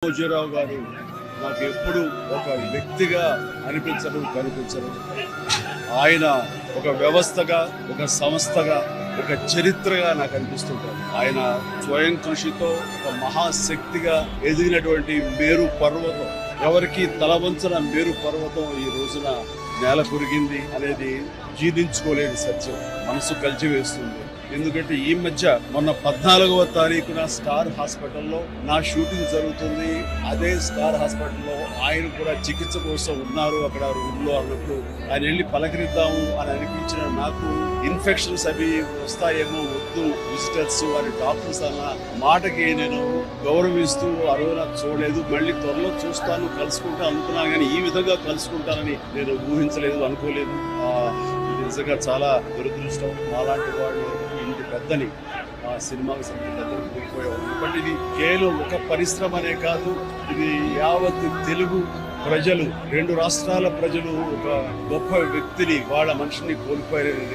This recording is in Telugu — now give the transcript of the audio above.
రామోజీరావు గారు నాకు ఎప్పుడు ఒక వ్యక్తిగా కనిపించరు. ఆయన ఒక వ్యవస్థగా, ఒక సంస్థగా, ఒక చరిత్రగా నాకు అనిపిస్తుంటారు. ఆయన స్వయం కృషితో ఒక మహాశక్తిగా ఎదిగినటువంటి మేరు పర్వతం, ఎవరికి తలవంచన మేరు పర్వతం ఈ రోజున నేల కురిగింది అనేది జీర్ణించుకోలేని సత్యం. మనసు కలిచివేస్తుంది. ఎందుకంటే ఈ మధ్య మొన్న 14వ తారీఖున స్టార్ హాస్పిటల్లో నా షూటింగ్ జరుగుతుంది. అదే స్టార్ హాస్పిటల్లో ఆయన కూడా చికిత్స కోసం ఉన్నారు అక్కడ రూమ్ లో అన్నప్పుడు ఆయన వెళ్ళి పలకరిద్దాము అని అనిపించిన నాకు ఇన్ఫెక్షన్స్ అవి వస్తాయేమో, వద్దు విజిటర్స్ అని డాక్టర్స్ అన్న మాటకి నేను గౌరవిస్తూ ఆ రోజున చూడలేదు. మళ్ళీ త్వరలో చూస్తాను, కలుసుకుంటా అనుకున్నాను, కానీ ఈ విధంగా కలుసుకుంటానని నేను ఊహించలేదు, అనుకోలేదు. నిజంగా చాలా దురదృష్టం. అలాంటి వాళ్ళు ఇంటి పెద్దని ఆ సినిమాకి సంబంధించి దిగిపోయేవాళ్ళు. బట్ ఇది కేవలం ఒక పరిశ్రమ అనే కాదు, ఇది యావత్ తెలుగు ప్రజలు, 2 రాష్ట్రాల ప్రజలు ఒక గొప్ప వ్యక్తిని, వాళ్ళ మనిషిని కోల్పోయారని